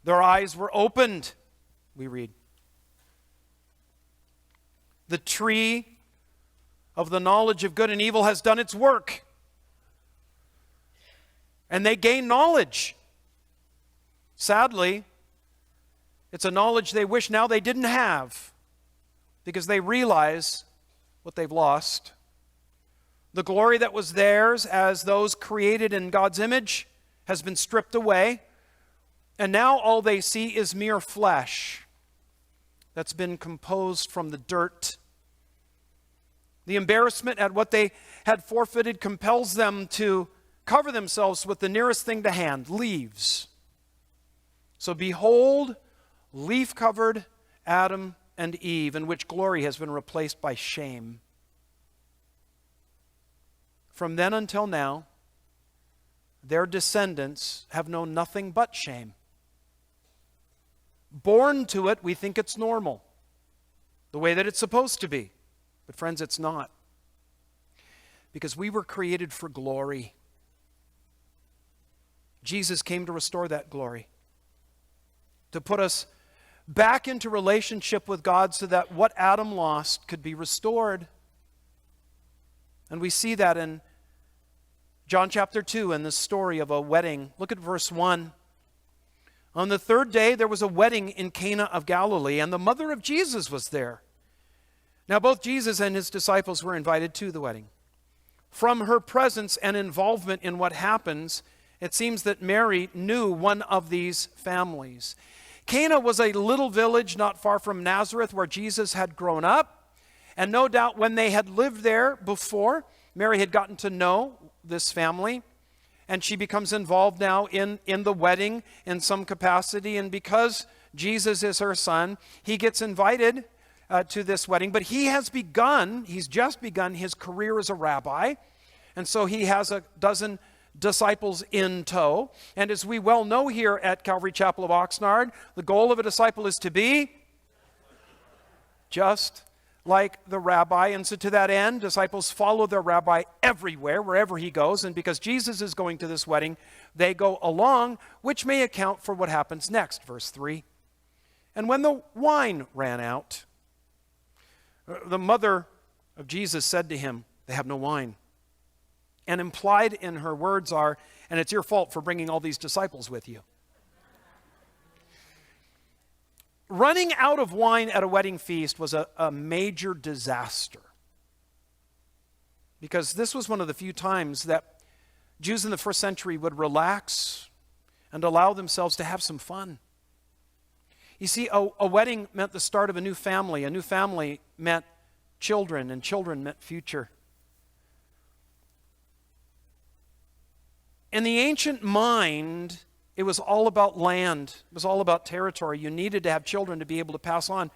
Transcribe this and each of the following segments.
Their eyes were opened, we read. The tree of the knowledge of good and evil has done its work. And they gain knowledge. Sadly, it's a knowledge they wish now they didn't have, because they realize what they've lost. The glory that was theirs as those created in God's image has been stripped away, and now all they see is mere flesh that's been composed from the dirt. The embarrassment at what they had forfeited compels them to cover themselves with the nearest thing to hand, leaves. So behold, leaf-covered Adam and Eve, in which glory has been replaced by shame. From then until now, their descendants have known nothing but shame. Born to it, we think it's normal, the way that it's supposed to be. But friends, it's not. Because we were created for glory. Jesus came to restore that glory, to put us back into relationship with God so that what Adam lost could be restored. And we see that in John chapter 2 in the story of a wedding. Look at verse 1. On the third day there was a wedding in Cana of Galilee, and the mother of Jesus was there. Now both Jesus and his disciples were invited to the wedding. From her presence and involvement in what happens, it seems that Mary knew one of these families. Cana was a little village not far from Nazareth where Jesus had grown up. And no doubt when they had lived there before, Mary had gotten to know this family. And she becomes involved now in the wedding in some capacity. And because Jesus is her son, he gets invited to this wedding. But he's just begun his career as a rabbi. And so he has a dozen disciples in tow. And as we well know here at Calvary Chapel of Oxnard, the goal of a disciple is to be just like the rabbi. And so to that end, disciples follow their rabbi everywhere, wherever he goes. And because Jesus is going to this wedding, they go along, which may account for what happens next. Verse 3. And when the wine ran out, the mother of Jesus said to him, "They have no wine." And implied in her words are, "And it's your fault for bringing all these disciples with you." Running out of wine at a wedding feast was a major disaster, because this was one of the few times that Jews in the first century would relax and allow themselves to have some fun. You see, a wedding meant the start of a new family. A new family meant children, and children meant future. In the ancient mind, it was all about land. It was all about territory. You needed to have children to be able to pass on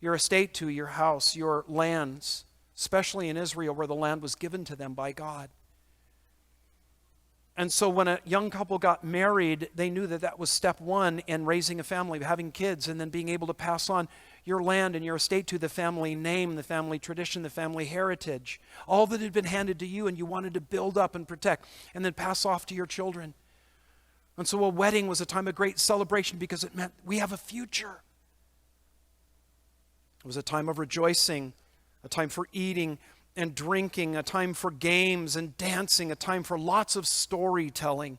your estate to your house, your lands, especially in Israel where the land was given to them by God. And so when a young couple got married, they knew that that was step one in raising a family, having kids, and then being able to pass on your land and your estate to the family name, the family tradition, the family heritage. All that had been handed to you and you wanted to build up and protect and then pass off to your children. And so a wedding was a time of great celebration because it meant we have a future. It was a time of rejoicing, a time for eating and drinking, a time for games and dancing, a time for lots of storytelling.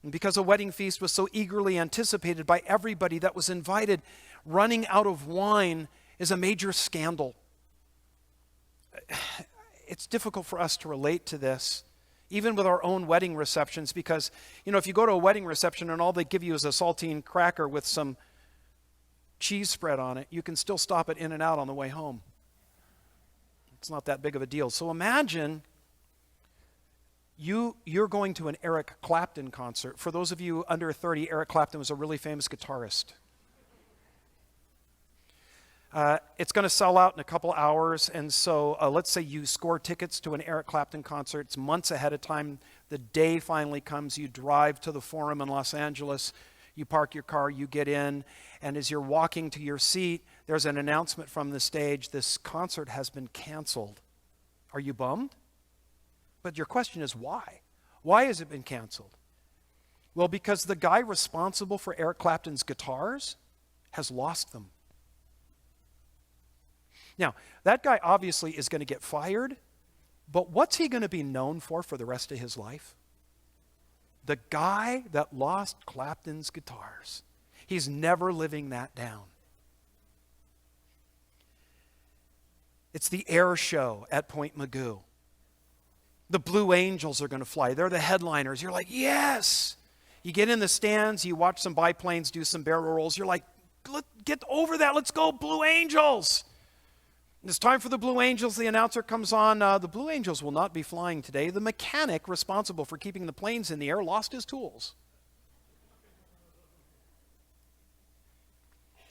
And because a wedding feast was so eagerly anticipated by everybody that was invited, running out of wine is a major scandal. It's difficult for us to relate to this, even with our own wedding receptions, because, if you go to a wedding reception and all they give you is a saltine cracker with some cheese spread on it, you can still stop at In-N-Out on the way home. It's not that big of a deal. So imagine you're going to an Eric Clapton concert. For those of you under 30, Eric Clapton was a really famous guitarist. It's going to sell out in a couple hours, and so let's say you score tickets to an Eric Clapton concert. It's months ahead of time. The day finally comes. You drive to the Forum in Los Angeles. You park your car, you get in, and as you're walking to your seat, there's an announcement from the stage: this concert has been canceled. Are you bummed? But your question is why? Why has it been canceled? Well, because the guy responsible for Eric Clapton's guitars has lost them. Now, that guy obviously is going to get fired, but what's he going to be known for the rest of his life? The guy that lost Clapton's guitars. He's never living that down. It's the air show at Point Mugu. The Blue Angels are going to fly. They're the headliners. You're like, yes! You get in the stands, you watch some biplanes do some barrel rolls. You're like, get over that. Let's go, Blue Angels! It's time for the Blue Angels. The announcer comes on. The Blue Angels will not be flying today. The mechanic responsible for keeping the planes in the air lost his tools.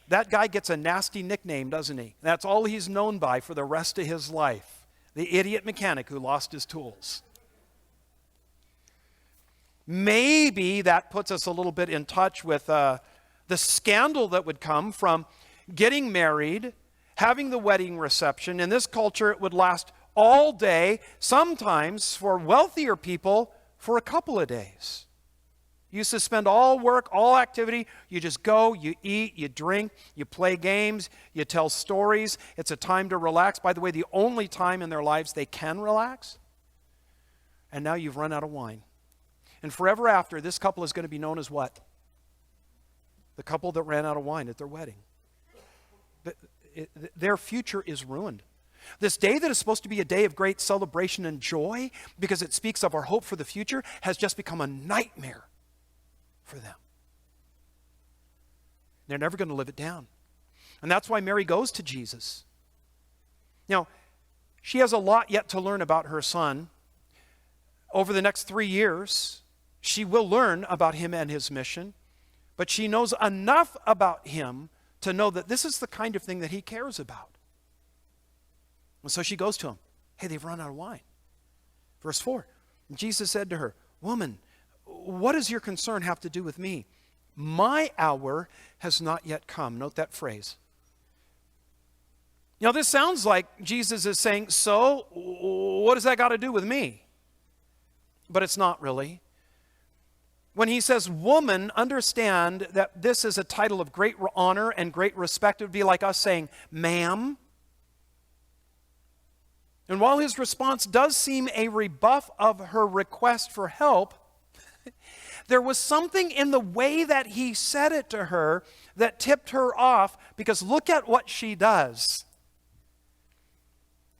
That guy gets a nasty nickname, doesn't he? That's all he's known by for the rest of his life. The idiot mechanic who lost his tools. Maybe that puts us a little bit in touch with the scandal that would come from getting married, having the wedding reception. In this culture, it would last all day, sometimes for wealthier people, for a couple of days. You suspend all work, all activity. You just go, you eat, you drink, you play games, you tell stories. It's a time to relax. By the way, the only time in their lives they can relax. And now you've run out of wine. And forever after, this couple is going to be known as what? The couple that ran out of wine at their wedding. Their future is ruined. This day that is supposed to be a day of great celebration and joy because it speaks of our hope for the future has just become a nightmare for them. They're never going to live it down. And that's why Mary goes to Jesus. Now, she has a lot yet to learn about her son. Over the next 3 years, she will learn about him and his mission, but she knows enough about him to know that this is the kind of thing that he cares about. And so she goes to him. Hey, they've run out of wine. Verse 4, Jesus said to her, "Woman, what does your concern have to do with me? My hour has not yet come." Note that phrase. Now, this sounds like Jesus is saying, so what does that got to do with me? But it's not really. When he says woman, understand that this is a title of great honor and great respect. It would be like us saying, ma'am. And while his response does seem a rebuff of her request for help, there was something in the way that he said it to her that tipped her off, because look at what she does.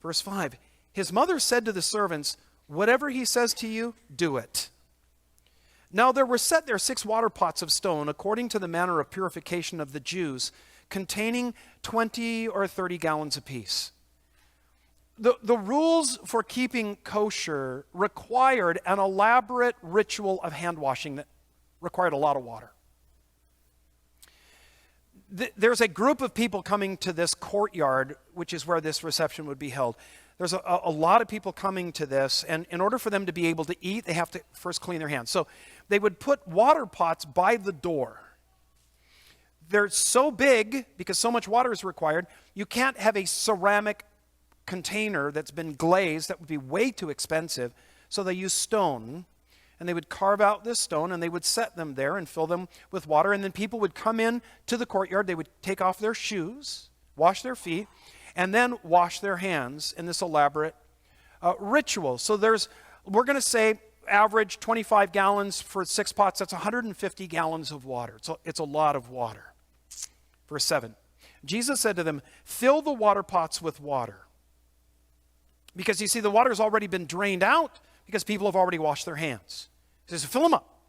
Verse 5, his mother said to the servants, "Whatever he says to you, do it." Now there were set there 6 water pots of stone, according to the manner of purification of the Jews, containing 20 or 30 gallons apiece. The rules for keeping kosher required an elaborate ritual of hand washing that required a lot of water. There's a group of people coming to this courtyard, which is where this reception would be held. There's a lot of people coming to this, and in order for them to be able to eat, they have to first clean their hands. So they would put water pots by the door. They're so big, because so much water is required, you can't have a ceramic container that's been glazed. That would be way too expensive. So they use stone, and they would carve out this stone, and they would set them there and fill them with water. And then people would come in to the courtyard. They would take off their shoes, wash their feet, and then wash their hands in this elaborate ritual. So we're going to say, average 25 gallons for 6 pots. That's 150 gallons of water. So it's a lot of water. Verse 7, Jesus said to them, "Fill the water pots with water." Because you see, the water has already been drained out because people have already washed their hands. He says, "Fill them up."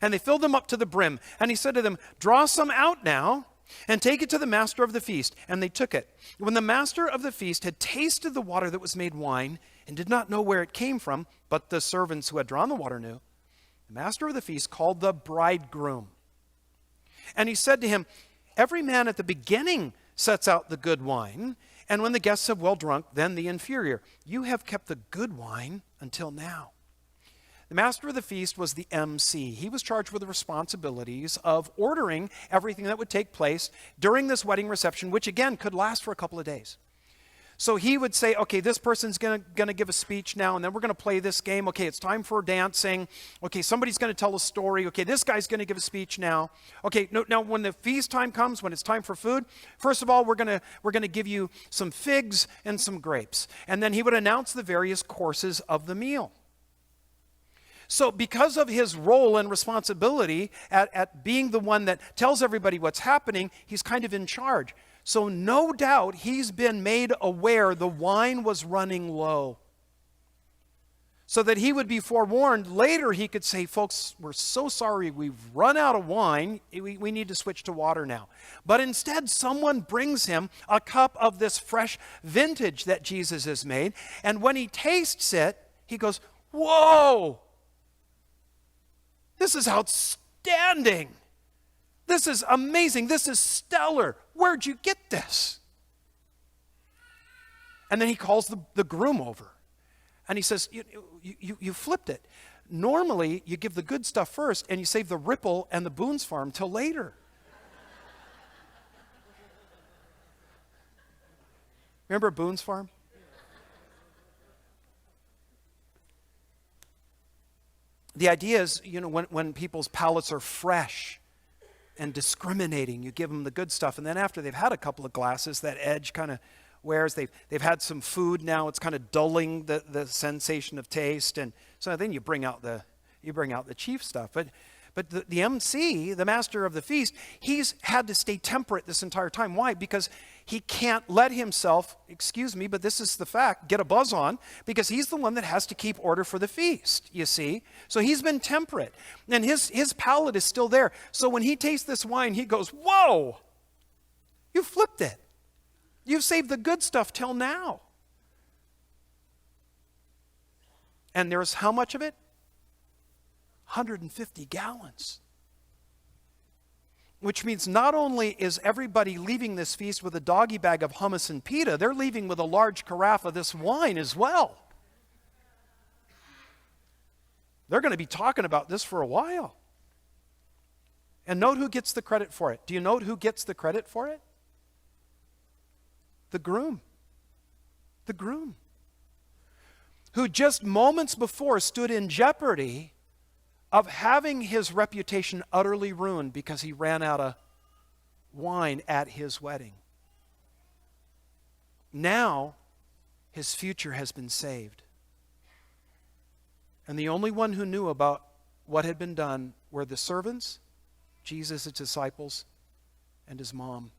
And they filled them up to the brim. And he said to them, "Draw some out now and take it to the master of the feast." And they took it. When the master of the feast had tasted the water that was made wine and did not know where it came from, but the servants who had drawn the water knew, the master of the feast called the bridegroom. And he said to him, "Every man at the beginning sets out the good wine, and when the guests have well drunk, then the inferior. You have kept the good wine until now." The master of the feast was the MC. He was charged with the responsibilities of ordering everything that would take place during this wedding reception, which again could last for a couple of days. So he would say, okay, this person's going to give a speech now, and then we're going to play this game. Okay, it's time for dancing. Okay, somebody's going to tell a story. Okay, this guy's going to give a speech now. Okay, now when the feast time comes, when it's time for food, first of all, we're going to give you some figs and some grapes. And then he would announce the various courses of the meal. So because of his role and responsibility at being the one that tells everybody what's happening, he's kind of in charge. So no doubt he's been made aware the wine was running low, so that he would be forewarned. Later he could say, folks, we're so sorry, we've run out of wine. We need to switch to water now. But instead, someone brings him a cup of this fresh vintage that Jesus has made. And when he tastes it, he goes, whoa, this is outstanding. This is amazing. This is stellar. Where'd you get this? And then he calls the groom over. And he says, you flipped it. Normally, you give the good stuff first, and you save the Ripple and the Boone's Farm till later. Remember Boone's Farm? The idea is, when people's palates are fresh and discriminating, you give them the good stuff, and then after they've had a couple of glasses, that edge kind of wears. They've had some food now, it's kind of dulling the sensation of taste, and so then you bring out the chief stuff. But the MC, the master of the feast, he's had to stay temperate this entire time. Why? Because he can't let himself, excuse me, but this is the fact, get a buzz on, because he's the one that has to keep order for the feast, you see. So he's been temperate, and his palate is still there. So when he tastes this wine, he goes, whoa, you flipped it. You've saved the good stuff till now. And there's how much of it? 150 gallons. Which means not only is everybody leaving this feast with a doggy bag of hummus and pita, they're leaving with a large carafe of this wine as well. They're going to be talking about this for a while. And note who gets the credit for it. Do you note who gets the credit for it? The groom. The groom. Who just moments before stood in jeopardy of having his reputation utterly ruined because he ran out of wine at his wedding. Now, his future has been saved. And the only one who knew about what had been done were the servants, Jesus' disciples, and his mom.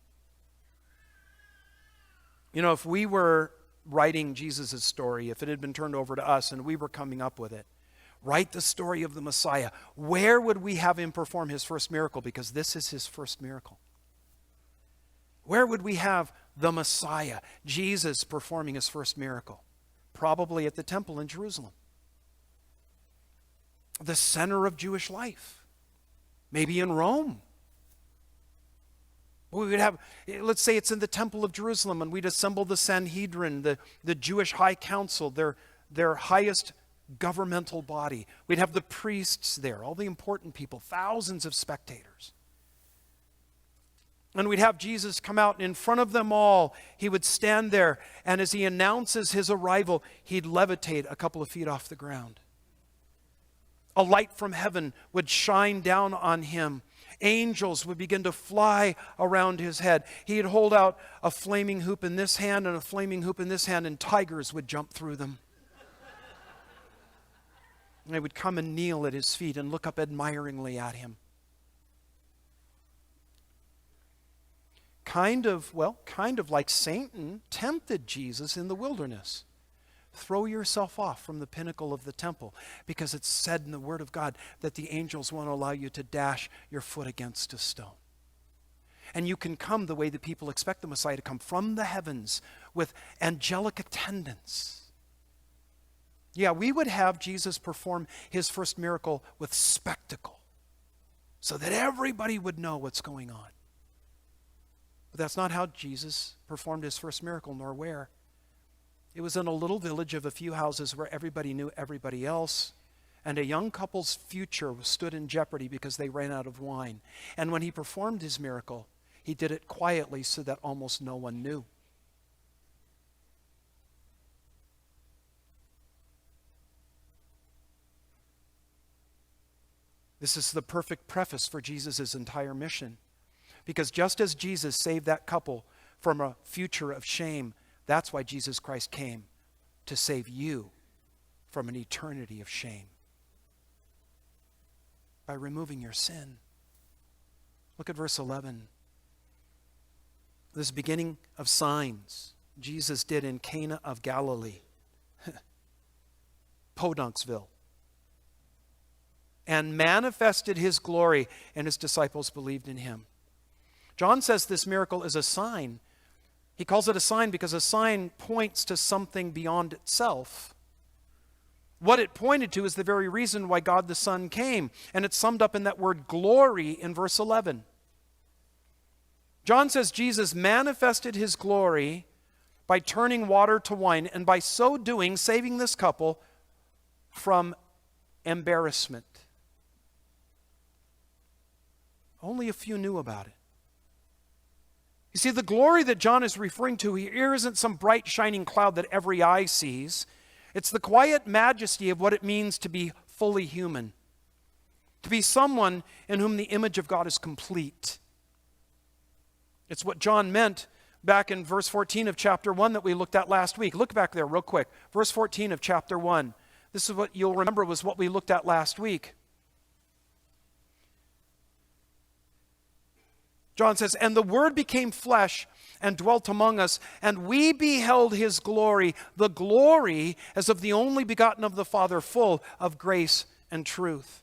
If we were writing Jesus' story, if it had been turned over to us and we were coming up with it, write the story of the Messiah, where would we have him perform his first miracle? Because this is his first miracle. Where would we have the Messiah, Jesus, performing his first miracle? Probably at the temple in Jerusalem. The center of Jewish life. Maybe in Rome. We would have, let's say it's in the temple of Jerusalem, and we'd assemble the Sanhedrin, the Jewish high council, their highest governmental body. We'd have the priests there, all the important people, thousands of spectators. And we'd have Jesus come out, and in front of them all, he would stand there, and as he announces his arrival, he'd levitate a couple of feet off the ground. A light from heaven would shine down on him. Angels would begin to fly around his head. He'd hold out a flaming hoop in this hand and a flaming hoop in this hand, and tigers would jump through them. And they would come and kneel at his feet and look up admiringly at him. Kind of like Satan tempted Jesus in the wilderness. Throw yourself off from the pinnacle of the temple, because it's said in the Word of God that the angels won't allow you to dash your foot against a stone. And you can come the way the people expect the Messiah to come, from the heavens with angelic attendants. Yeah, we would have Jesus perform his first miracle with spectacle, so that everybody would know what's going on. But that's not how Jesus performed his first miracle, nor where. It was in a little village of a few houses where everybody knew everybody else, and a young couple's future stood in jeopardy because they ran out of wine. And when he performed his miracle, he did it quietly so that almost no one knew. This is the perfect preface for Jesus' entire mission. Because just as Jesus saved that couple from a future of shame, that's why Jesus Christ came, to save you from an eternity of shame. By removing your sin. Look at verse 11. This beginning of signs Jesus did in Cana of Galilee, Podunksville, and manifested his glory, and his disciples believed in him. John says this miracle is a sign. He calls it a sign because a sign points to something beyond itself. What it pointed to is the very reason why God the Son came, and it's summed up in that word glory in verse 11. John says Jesus manifested his glory by turning water to wine, and by so doing, saving this couple from embarrassment. Only a few knew about it. You see, the glory that John is referring to here isn't some bright, shining cloud that every eye sees. It's the quiet majesty of what it means to be fully human, to be someone in whom the image of God is complete. It's what John meant back in verse 14 of chapter 1 that we looked at last week. Look back there real quick. Verse 14 of chapter 1. This is what you'll remember was what we looked at last week. John says, "And the Word became flesh and dwelt among us, and we beheld his glory, the glory as of the only begotten of the Father, full of grace and truth."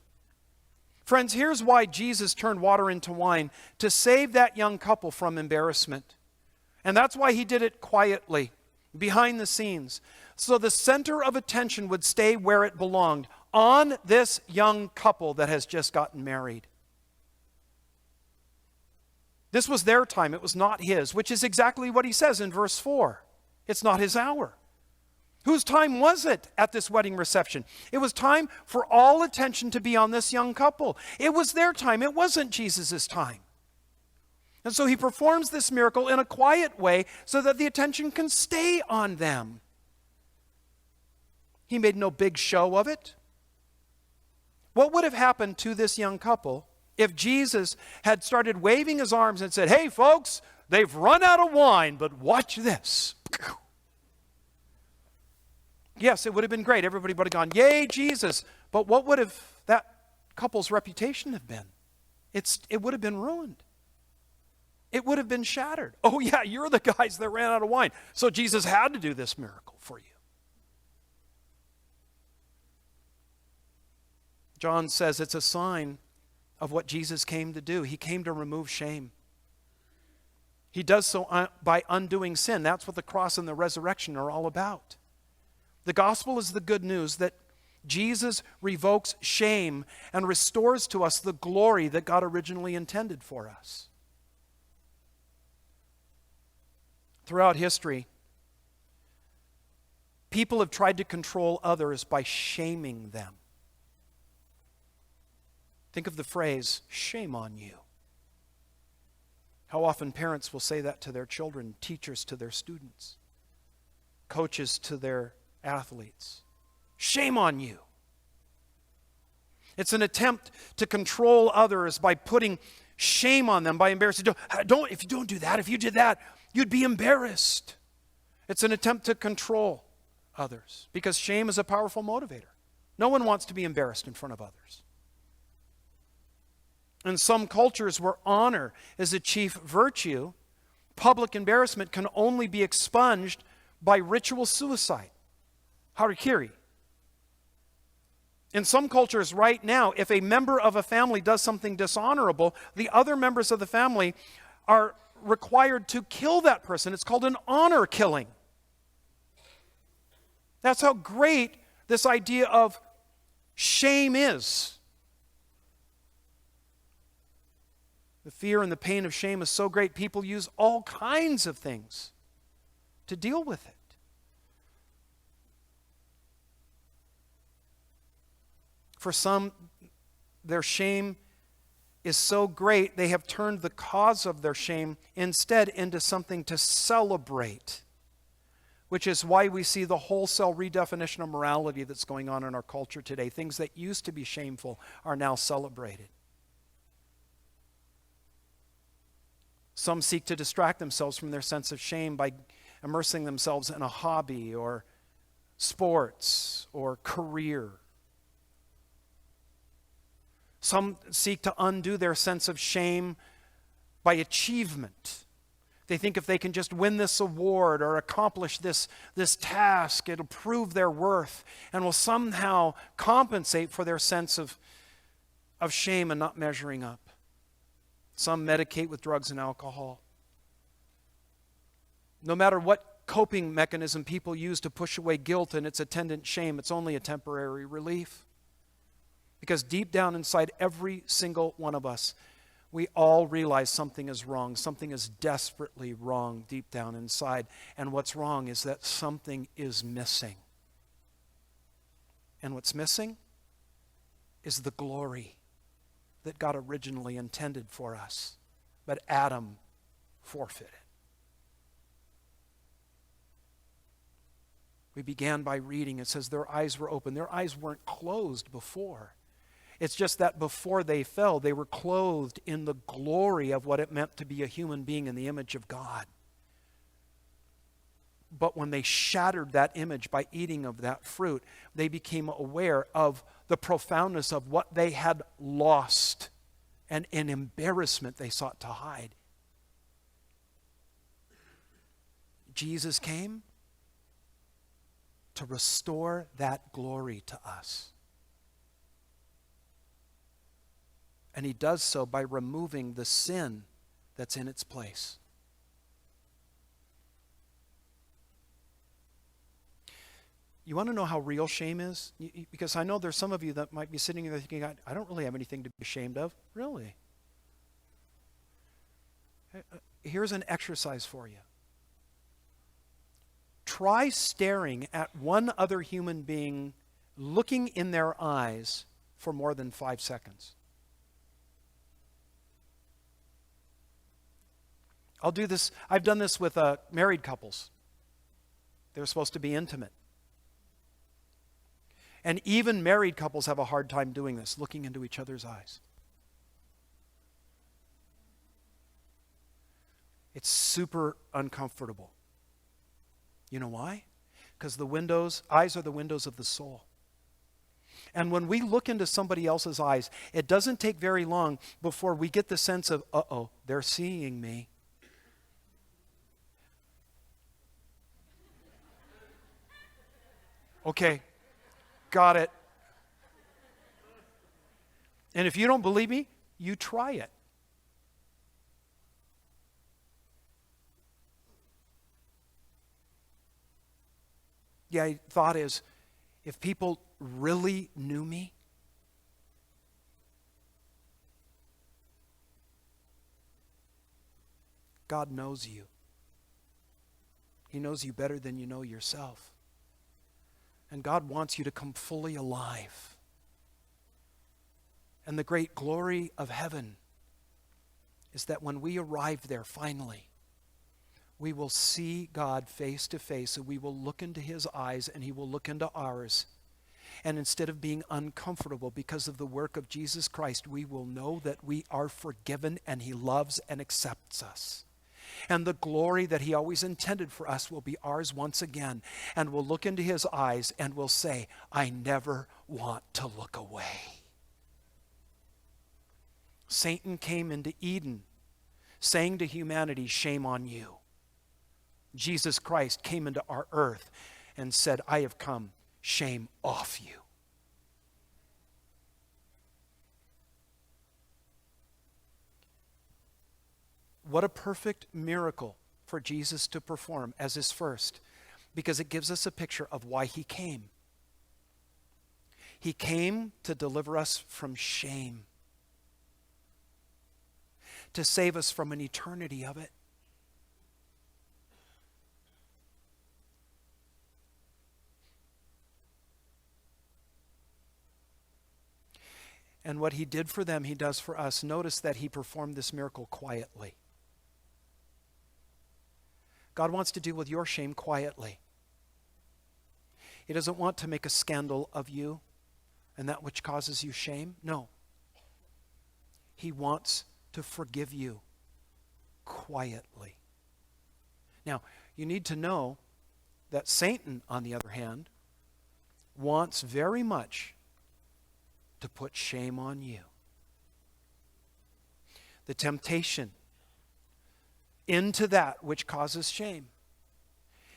Friends, here's why Jesus turned water into wine, to save that young couple from embarrassment. And that's why he did it quietly, behind the scenes, so the center of attention would stay where it belonged, on this young couple that has just gotten married. This was their time, it was not his, which is exactly what he says in verse 4. It's not his hour. Whose time was it at this wedding reception? It was time for all attention to be on this young couple. It was their time, it wasn't Jesus' time. And so he performs this miracle in a quiet way so that the attention can stay on them. He made no big show of it. What would have happened to this young couple if Jesus had started waving his arms and said, "Hey folks, they've run out of wine, but watch this"? Yes, it would have been great. Everybody would have gone, "Yay, Jesus." But what would have that couple's reputation have been? It would have been ruined. It would have been shattered. "Oh yeah, you're the guys that ran out of wine. So Jesus had to do this miracle for you." John says it's a sign of what Jesus came to do. He came to remove shame. He does so by undoing sin. That's what the cross and the resurrection are all about. The gospel is the good news that Jesus revokes shame and restores to us the glory that God originally intended for us. Throughout history, people have tried to control others by shaming them. Think of the phrase, "shame on you." How often parents will say that to their children, teachers to their students, coaches to their athletes. "Shame on you." It's an attempt to control others by putting shame on them, by embarrassing. If you don't do that, if you did that, you'd be embarrassed. It's an attempt to control others because shame is a powerful motivator. No one wants to be embarrassed in front of others. In some cultures where honor is a chief virtue, public embarrassment can only be expunged by ritual suicide, harakiri. In some cultures right now, if a member of a family does something dishonorable, the other members of the family are required to kill that person. It's called an honor killing. That's how great this idea of shame is. The fear and the pain of shame is so great, people use all kinds of things to deal with it. For some, their shame is so great, they have turned the cause of their shame instead into something to celebrate. which is why we see the wholesale redefinition of morality that's going on in our culture today. Things that used to be shameful are now celebrated. Some seek to distract themselves from their sense of shame by immersing themselves in a hobby or sports or career. Some seek to undo their sense of shame by achievement. They think if they can just win this award or accomplish this task, it'll prove their worth and will somehow compensate for their sense of shame and not measuring up. Some medicate with drugs and alcohol. No matter what coping mechanism people use to push away guilt and its attendant shame, it's only a temporary relief. Because deep down inside every single one of us, we all realize something is wrong. Something is desperately wrong deep down inside. And what's wrong is that something is missing. And what's missing is the glory that God originally intended for us. But Adam forfeited. We began by reading. It says their eyes were open. Their eyes weren't closed before. It's just that before they fell, they were clothed in the glory of what it meant to be a human being in the image of God. But when they shattered that image by eating of that fruit, they became aware of the profoundness of what they had lost, and in embarrassment they sought to hide. Jesus came to restore that glory to us. And he does so by removing the sin that's in its place. You want to know how real shame is? Because I know there's some of you that might be sitting there thinking, I don't really have anything to be ashamed of. Really? Here's an exercise for you. Try staring at one other human being, looking in their eyes for more than 5 seconds. I'll do this. I've done this with married couples. They're supposed to be intimate. And even married couples have a hard time doing this, looking into each other's eyes. It's super uncomfortable. You know why? Because the eyes are the windows of the soul. And when we look into somebody else's eyes, it doesn't take very long before we get the sense of, uh-oh, they're seeing me. Okay, got it. And if you don't believe me, you try it. The thought is, if people really knew me, God knows you. He knows you better than you know yourself. And God wants you to come fully alive. And the great glory of heaven is that when we arrive there finally, we will see God face to face, and we will look into his eyes and he will look into ours. And instead of being uncomfortable because of the work of Jesus Christ, we will know that we are forgiven and he loves and accepts us. And the glory that he always intended for us will be ours once again. And we'll look into his eyes and we'll say, I never want to look away. Satan came into Eden saying to humanity, shame on you. Jesus Christ came into our earth and said, I have come, shame off you. What a perfect miracle for Jesus to perform as his first, because it gives us a picture of why he came. He came to deliver us from shame, to save us from an eternity of it. And what he did for them, he does for us. Notice that he performed this miracle quietly. God wants to deal with your shame quietly. He doesn't want to make a scandal of you and that which causes you shame. No. He wants to forgive you quietly. Now, you need to know that Satan, on the other hand, wants very much to put shame on you. The temptation into that which causes shame.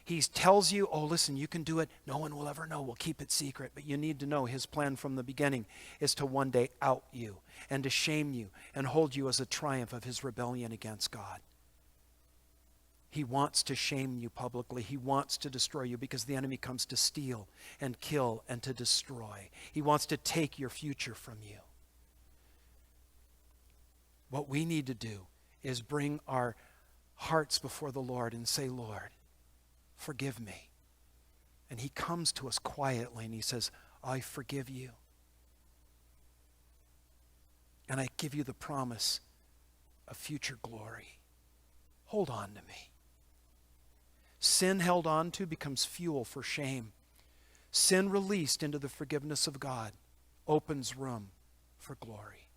He tells you, oh, listen, you can do it. No one will ever know. We'll keep it secret. But you need to know his plan from the beginning is to one day out you and to shame you and hold you as a triumph of his rebellion against God. He wants to shame you publicly. He wants to destroy you because the enemy comes to steal and kill and to destroy. He wants to take your future from you. What we need to do is bring our hearts before the Lord and say, Lord, forgive me. And he comes to us quietly and he says, I forgive you. And I give you the promise of future glory. Hold on to me. Sin held on to becomes fuel for shame. Sin released into the forgiveness of God opens room for glory.